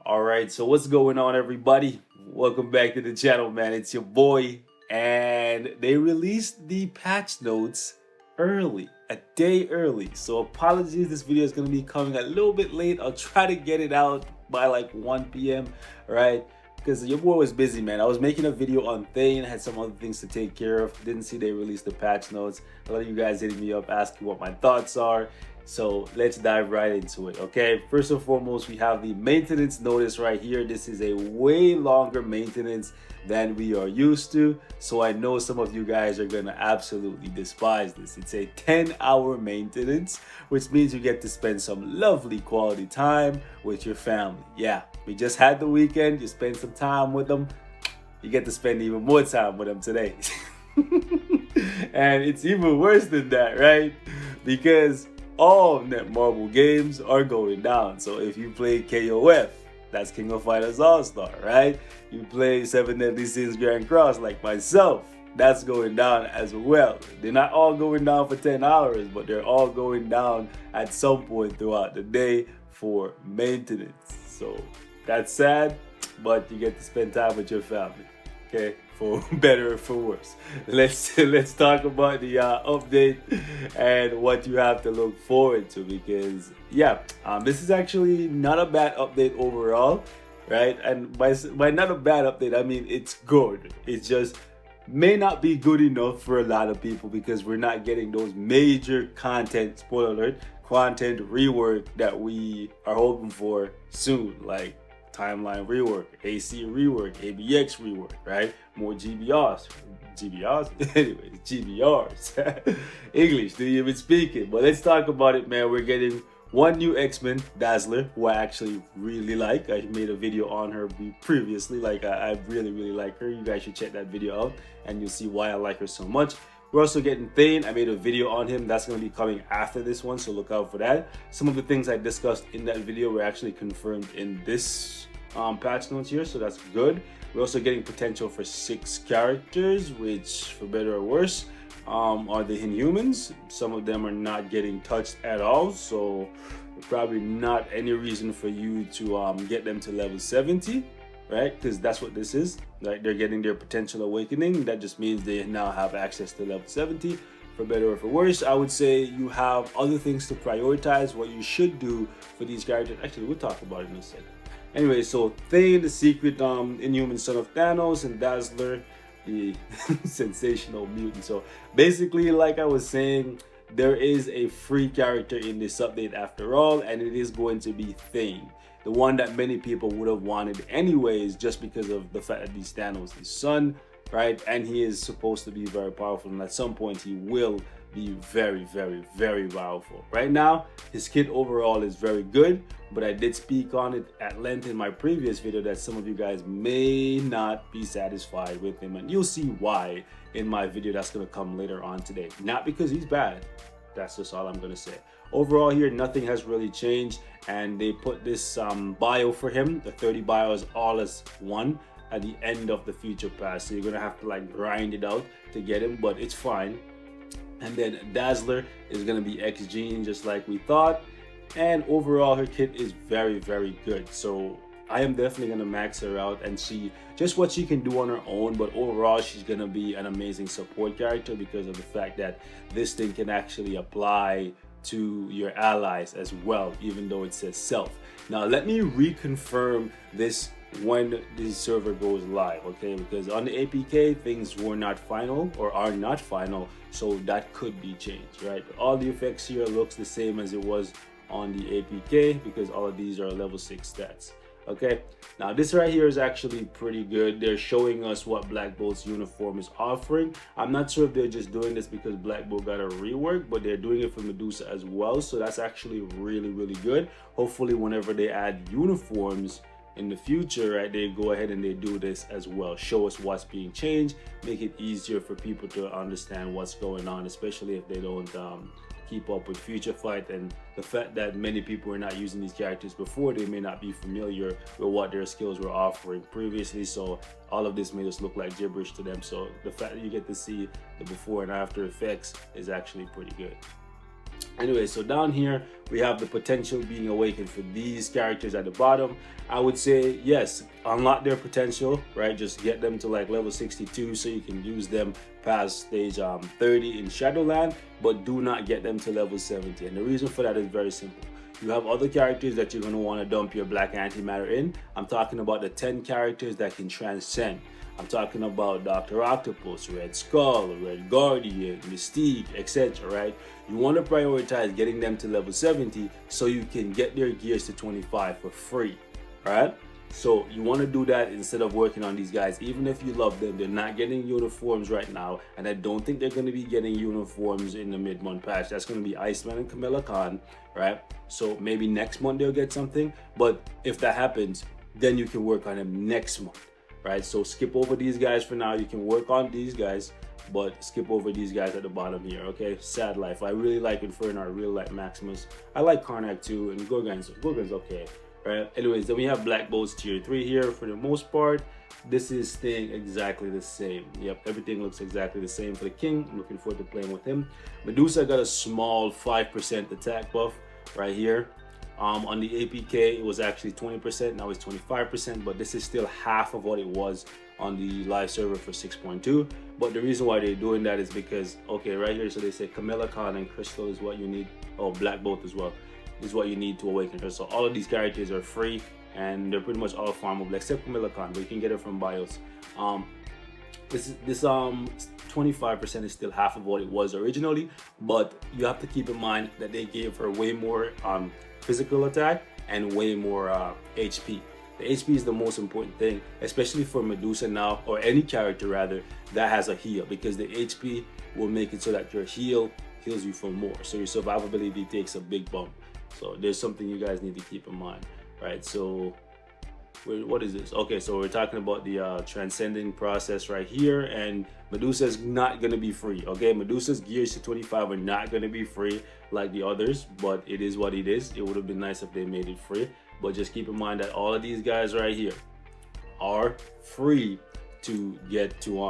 Alright, so what's going on, everybody? Welcome back to the channel, man. It's your boy, and they released the patch notes early, a day early. So apologies, this video is going to be coming a little bit late. I'll try to get it out by like 1 p.m. right? Because your boy was busy, man. I was making a video on THANE, had some other things to take care of. Didn't see they released the patch notes. A lot of you guys hitting me up asking what my thoughts are. So let's dive right into it, okay? First and foremost, we have the maintenance notice right here. This is a way longer maintenance than we are used to. So I know some of you guys are gonna absolutely despise this. It's a 10-hour maintenance, which means you get to spend some lovely quality time with your family. Yeah, we just had the weekend, you spend some time with them. You get to spend even more time with them today. And it's even worse than that, right? Because all Netmarble games are going down. So if you play KOF, that's King of Fighters All-Star, right? You play 7 Deadly Sins Grand Cross like myself, that's going down as well. They're not all going down for 10 hours, but they're all going down at some point throughout the day for maintenance. So that's sad, but you get to spend time with your family, okay? For better or for worse. Let's talk about the update and what you have to look forward to, because yeah, this is actually not a bad update overall, right? And by not a bad update, I mean it's good. It just may not be good enough for a lot of people because we're not getting those major content, spoiler alert, content rework that we are hoping for soon, like timeline rework, AC rework, ABX rework, right? More GBRs. Anyways, GBRs. English, do you even speak it? But let's talk about it, man. We're getting one new X-Men, Dazzler, who I actually really like. I made a video on her previously. Like, I really like her. You guys should check that video out and you'll see why I like her so much. We're also getting THANE. I made a video on him. That's going to be coming after this one, so look out for that. Some of the things I discussed in that video were actually confirmed in this patch notes here, so that's good. We're also getting potential for 6 characters, which, for better or worse, are the Inhumans. Some of them are not getting touched at all, so probably not any reason for you to get them to level 70. Right, because that's what this is. Right, they're getting their potential awakening. That just means they now have access to level 70. For better or for worse, I would say you have other things to prioritize. What you should do for these characters, actually, we'll talk about it in a second. Anyway, so THANE, the secret Inhuman son of Thanos, and Dazzler, the sensational mutant. So basically, like I was saying, there is a free character in this update after all, and it is going to be THANE. The one that many people would have wanted anyways, just because of the fact that he's Thanos' his son, right? And he is supposed to be very powerful, and at some point he will be very powerful. Right now, his kit overall is very good, but I did speak on it at length in my previous video that some of you guys may not be satisfied with him, and you'll see why in my video that's going to come later on today. Not because he's bad, that's just all I'm going to say. Overall here, nothing has really changed, and they put this bio for him, the 30 bio, is all as one at the end of the future pass, so you're gonna have to like grind it out to get him, but it's fine. And then Dazzler is gonna be X Gene, just like we thought, and overall her kit is very good. So I am definitely gonna max her out and see just what she can do on her own, but overall she's gonna be an amazing support character because of the fact that this thing can actually apply to your allies as well, even though it says self. Now let me reconfirm this when the server goes live, okay? Because on the APK things were not final or are not final, so that could be changed, right? But all the effects here looks the same as it was on the APK because all of these are level 6 stats. Okay, now this right here is actually pretty good. They're showing us what Black Bolt's uniform is offering. I'm not sure if they're just doing this because Black Bolt got a rework, but they're doing it for Medusa as well, so that's actually really good. Hopefully whenever they add uniforms in the future, right, they go ahead and they do this as well. Show us what's being changed, make it easier for people to understand what's going on, especially if they don't keep up with Future Fight, and the fact that many people were not using these characters before, they may not be familiar with what their skills were offering previously, so all of this may just look like gibberish to them. So the fact that you get to see the before and after effects is actually pretty good. Anyway, so down here we have the potential being awakened for these characters at the bottom. I would say yes, unlock their potential, right? Just get them to like level 62 so you can use them past stage 30 in Shadowland, but do not get them to level 70. And the reason for that is very simple. You have other characters that you're going to want to dump your black antimatter in. I'm talking about the 10 characters that can transcend. I'm talking about Dr. Octopus, Red Skull, Red Guardian, Mystique, etc. Right? You want to prioritize getting them to level 70 so you can get their gears to 25 for free. Right? So you want to do that instead of working on these guys. Even if you love them, they're not getting uniforms right now, and I don't think they're going to be getting uniforms in the mid-month patch. That's going to be Iceman and Camilla Khan, right? So maybe next month they'll get something, but if that happens, then you can work on them next month, right? So skip over these guys for now. You can work on these guys, but skip over these guys at the bottom here, okay? Sad life. I really like Inferno. I really like Maximus. I like Karnak too, and Gorgon's okay. Right. Anyways, then we have Black Bolt's tier 3 here. For the most part, this is staying exactly the same. Yep, everything looks exactly the same for the king. I'm looking forward to playing with him. Medusa got a small 5% attack buff right here. On the APK, it was actually 20%. Now it's 25%, but this is still half of what it was on the live server for 6.2. But the reason why they're doing that is because, okay, right here, so they say Camilla Khan and Crystal is what you need. Oh, Black Bolt as well is what you need to awaken her. So all of these characters are free and they're pretty much all farmable except Camilla Khan, but you can get it from BIOS. This 25% is still half of what it was originally, but you have to keep in mind that they gave her way more physical attack and way more HP. The HP is the most important thing, especially for Medusa now, or any character rather, that has a heal, because the HP will make it so that your heals you for more. So your survivability takes a big bump. So there's something you guys need to keep in mind, right? So what is this? Okay, so we're talking about the transcending process right here, and Medusa is not going to be free. Okay, Medusa's gears to 25 are not going to be free like the others, but it is what it is. It would have been nice if they made it free, but just keep in mind that all of these guys right here are free to get to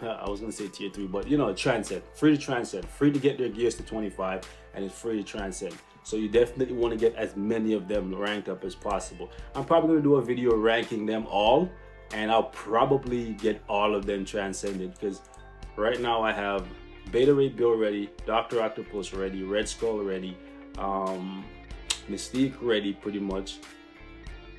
I was gonna say tier 3, but you know, transcend, free to transcend, free to get their gears to 25, and it's free to transcend. So you definitely want to get as many of them ranked up as possible. I'm probably gonna do a video ranking them all, and I'll probably get all of them transcended, because right now I have Beta Ray Bill ready, Dr. Octopus ready, Red Skull ready, Mystique ready pretty much.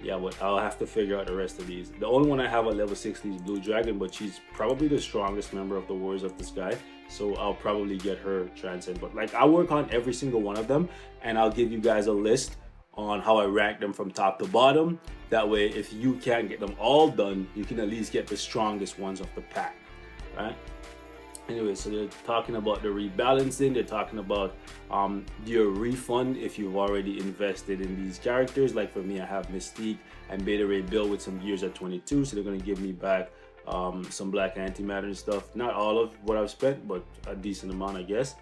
Yeah, but I'll have to figure out the rest of these. The only one I have at level 60 is Blue Dragon, but she's probably the strongest member of the Warriors of the Sky, so I'll probably get her transcend. But like, I work on every single one of them, and I'll give you guys a list on how I rank them from top to bottom. That way, if you can't get them all done, you can at least get the strongest ones of the pack, right? Anyway, so they're talking about the rebalancing. They're talking about your refund if you've already invested in these characters. Like for me, I have Mystique and Beta Ray Bill with some gears at 22, so they're going to give me back some black antimatter and stuff. Not all of what I've spent, but a decent amount, I guess.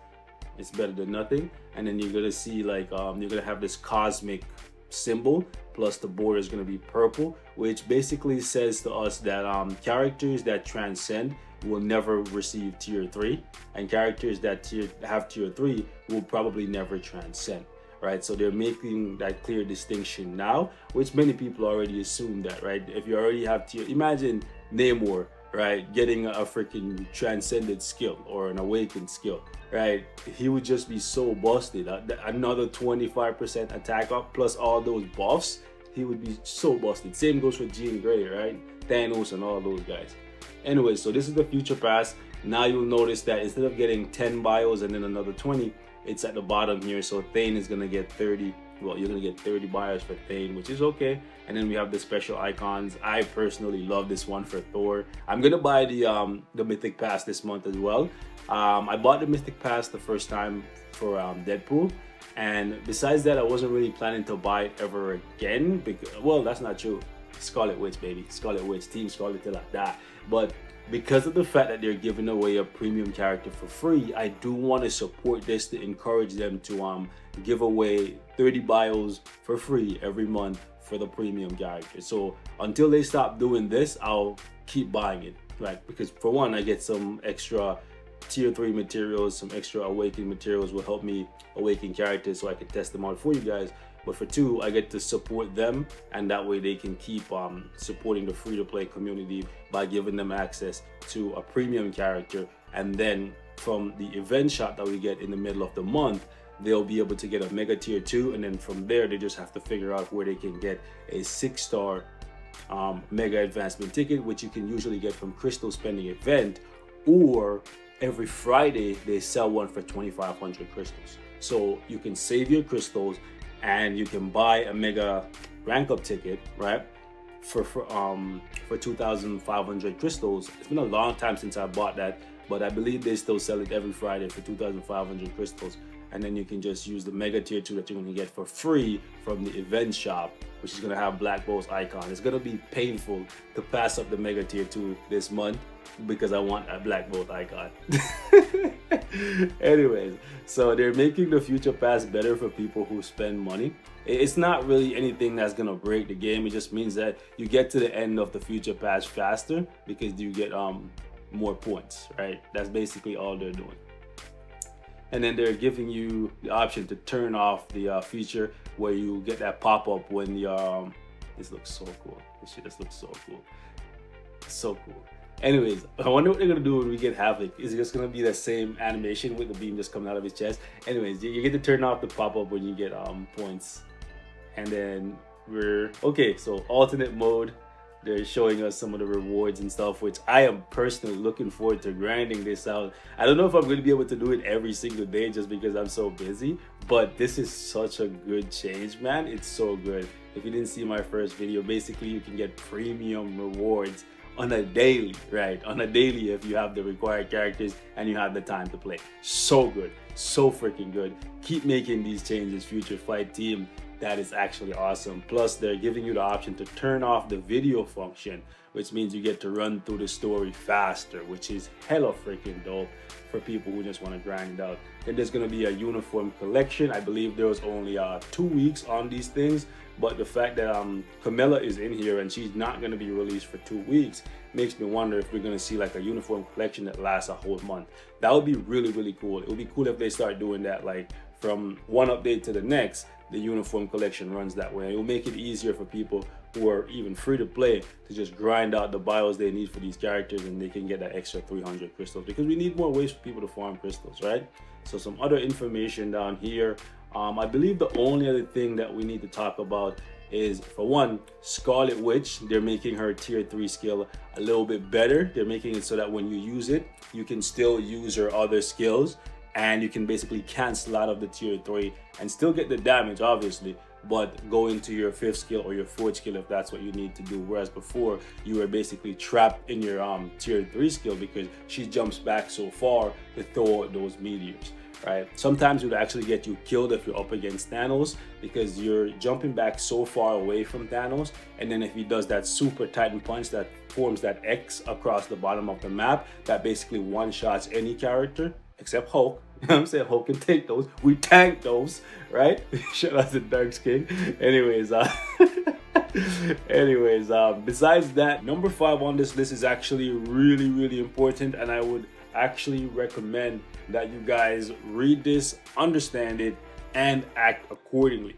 It's better than nothing. And then you're going to see like you're going to have this cosmic symbol, plus the border is going to be purple, which basically says to us that characters that transcend will never receive tier 3, and characters that have tier 3 will probably never transcend, right? So they're making that clear distinction now, which many people already assume that, right? If you already have tier, imagine Namor, right, getting a freaking transcended skill or an awakened skill, right? He would just be so busted. Another 25% attack up plus all those buffs, he would be so busted. Same goes for Jean Grey, right? Thanos and all those guys. Anyway, so this is the future pass. Now you'll notice that instead of getting 10 bios and then another 20, it's at the bottom here. So Thane is gonna get 30. Well, you're gonna get 30 bios for Thane, which is okay. And then we have the special icons. I personally love this one for Thor. I'm gonna buy the Mythic Pass this month as well. I bought the Mythic Pass the first time for Deadpool, and besides that, I wasn't really planning to buy it ever again. Because, well, that's not true. Scarlet Witch, baby. Scarlet Witch, Team Scarlet till I die. But because of the fact that they're giving away a premium character for free, I do want to support this to encourage them to give away 30 bios for free every month for the premium character. So until they stop doing this, I'll keep buying it, right? Because for one, I get some extra tier 3 materials, some extra awakening materials will help me awaken characters so I can test them out for you guys. But for 2, I get to support them, and that way they can keep supporting the free-to-play community by giving them access to a premium character. And then from the event shop that we get in the middle of the month, they'll be able to get a mega tier 2, and then from there they just have to figure out where they can get a 6-star mega advancement ticket, which you can usually get from crystal spending event, or every Friday they sell one for 2,500 crystals. So you can save your crystals and you can buy a mega rank up ticket, right, for 2,500 crystals. It's been a long time since I bought that, but I believe they still sell it every Friday for 2,500 crystals. And then you can just use the mega tier 2 that you're going to get for free from the event shop, which is going to have Black Bolt's icon. It's going to be painful to pass up the mega tier 2 this month because I want a Black Bolt icon. Anyways, so they're making the future pass better for people who spend money. It's not really anything that's going to break the game. It just means that you get to the end of the future pass faster because you get more points, right? That's basically all they're doing. And then they're giving you the option to turn off the feature where you get that pop-up when the this looks so cool. This shit just looks so cool. So cool. Anyways, I wonder what they're gonna do when we get Havoc. Is it just gonna be the same animation with the beam just coming out of his chest? Anyways, you get to turn off the pop-up when you get points. And then we're okay, so alternate mode. They're showing us some of the rewards and stuff, which I am personally looking forward to grinding this out. I don't know if I'm going to be able to do it every single day just because I'm so busy, but this is such a good change, man. It's so good. If you didn't see my first video, basically you can get premium rewards on a daily, right? On a daily if you have the required characters and you have the time to play. So good. So freaking good. Keep making these changes, Future Fight team. That is actually awesome. Plus, they're giving you the option to turn off the video function, which means you get to run through the story faster, which is hella freaking dope for people who just want to grind it out. Then there's going to be a uniform collection. I believe there was only 2 weeks on these things, but the fact that Camilla is in here and she's not going to be released for 2 weeks makes me wonder if we're going to see like a uniform collection that lasts a whole month. That would be really, really cool. It would be cool if they start doing that, like from one update to the next, the uniform collection runs that way. It will make it easier for people who are even free to play to just grind out the bios they need for these characters, and they can get that extra 300 crystals because we need more ways for people to farm crystals, right? So some other information down here. I believe the only other thing that we need to talk about is, for one, Scarlet Witch. They're making her tier 3 skill a little bit better. They're making it so that when you use it, you can still use her other skills, and you can basically cancel out of the tier 3 and still get the damage, obviously, but go into your 5th skill or your 4th skill if that's what you need to do. Whereas before, you were basically trapped in your tier 3 skill because she jumps back so far to throw out those meteors, right? Sometimes it would actually get you killed if you're up against Thanos because you're jumping back so far away from Thanos, and then if he does that super Titan punch that forms that X across the bottom of the map, that basically one-shots any character except Hulk. You know what I'm saying? Hulk can take those. We tank those, right? Shout out to Dark Skin. Anyways, besides that, number 5 on this list is actually really, really important, and I would actually recommend that you guys read this, understand it, and act accordingly.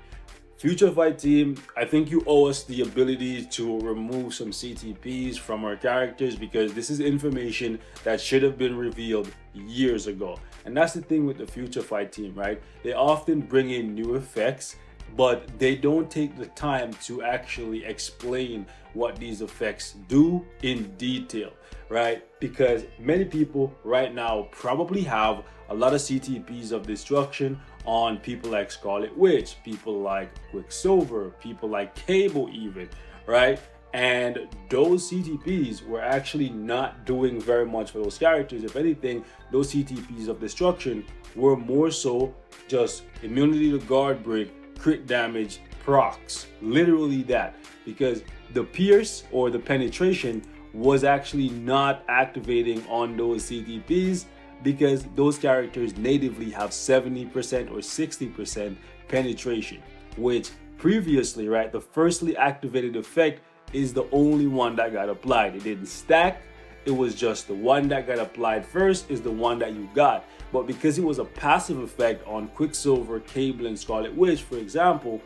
Future Fight team, I think you owe us the ability to remove some CTPs from our characters because this is information that should have been revealed years ago. And that's the thing with the Future Fight team, right? They often bring in new effects, but they don't take the time to actually explain what these effects do in detail, right? Because many people right now probably have a lot of CTPs of destruction on people like Scarlet Witch, people like Quicksilver, people like Cable even, right? And those CTPs were actually not doing very much for those characters. If anything, those CTPs of destruction were more so just immunity to guard break, crit damage, procs, literally that, because the pierce or the penetration was actually not activating on those CTPs because those characters natively have 70% or 60% penetration, which previously, right, the firstly activated effect is the only one that got applied. It didn't stack, it was just the one that got applied first is the one that you got. But because it was a passive effect on Quicksilver, Cable, and Scarlet Witch, for example,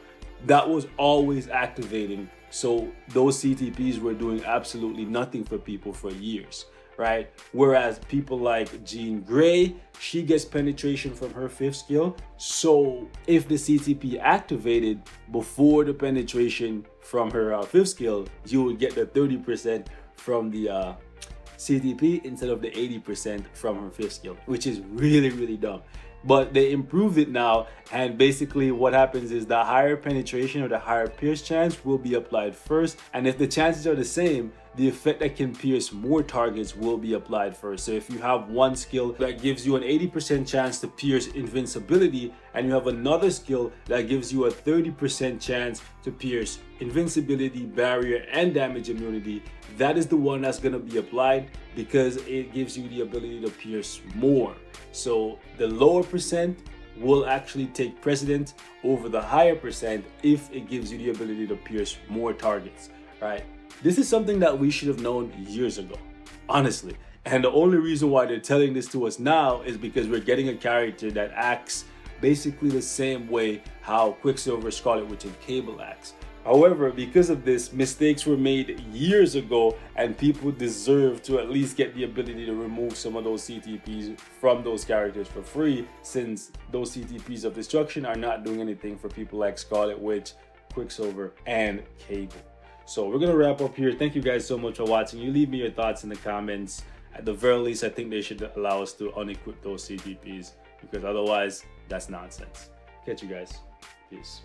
that was always activating. So those CTPs were doing absolutely nothing for people for years, right? Whereas people like Jean Grey, she gets penetration from her 5th skill. So if the CTP activated before the penetration from her 5th skill, you would get the 30% from the CTP instead of the 80% from her 5th skill, which is really dumb. But they improved it now, and basically what happens is the higher penetration or the higher pierce chance will be applied first, and if the chances are the same, the effect that can pierce more targets will be applied first. So if you have one skill that gives you an 80% chance to pierce invincibility, and you have another skill that gives you a 30% chance to pierce invincibility, barrier, and damage immunity, that is the one that's going to be applied because it gives you the ability to pierce more. So the lower percent will actually take precedence over the higher percent if it gives you the ability to pierce more targets, right? This is something that we should have known years ago, honestly. And the only reason why they're telling this to us now is because we're getting a character that acts basically the same way how Quicksilver, Scarlet Witch, and Cable acts. However, because of this, mistakes were made years ago, and people deserve to at least get the ability to remove some of those CTPs from those characters for free, since those CTPs of destruction are not doing anything for people like Scarlet Witch, Quicksilver, and Cable. So we're going to wrap up here. Thank you guys so much for watching. You leave me your thoughts in the comments. At the very least, I think they should allow us to unequip those CTPs, because otherwise, that's nonsense. Catch you guys. Peace.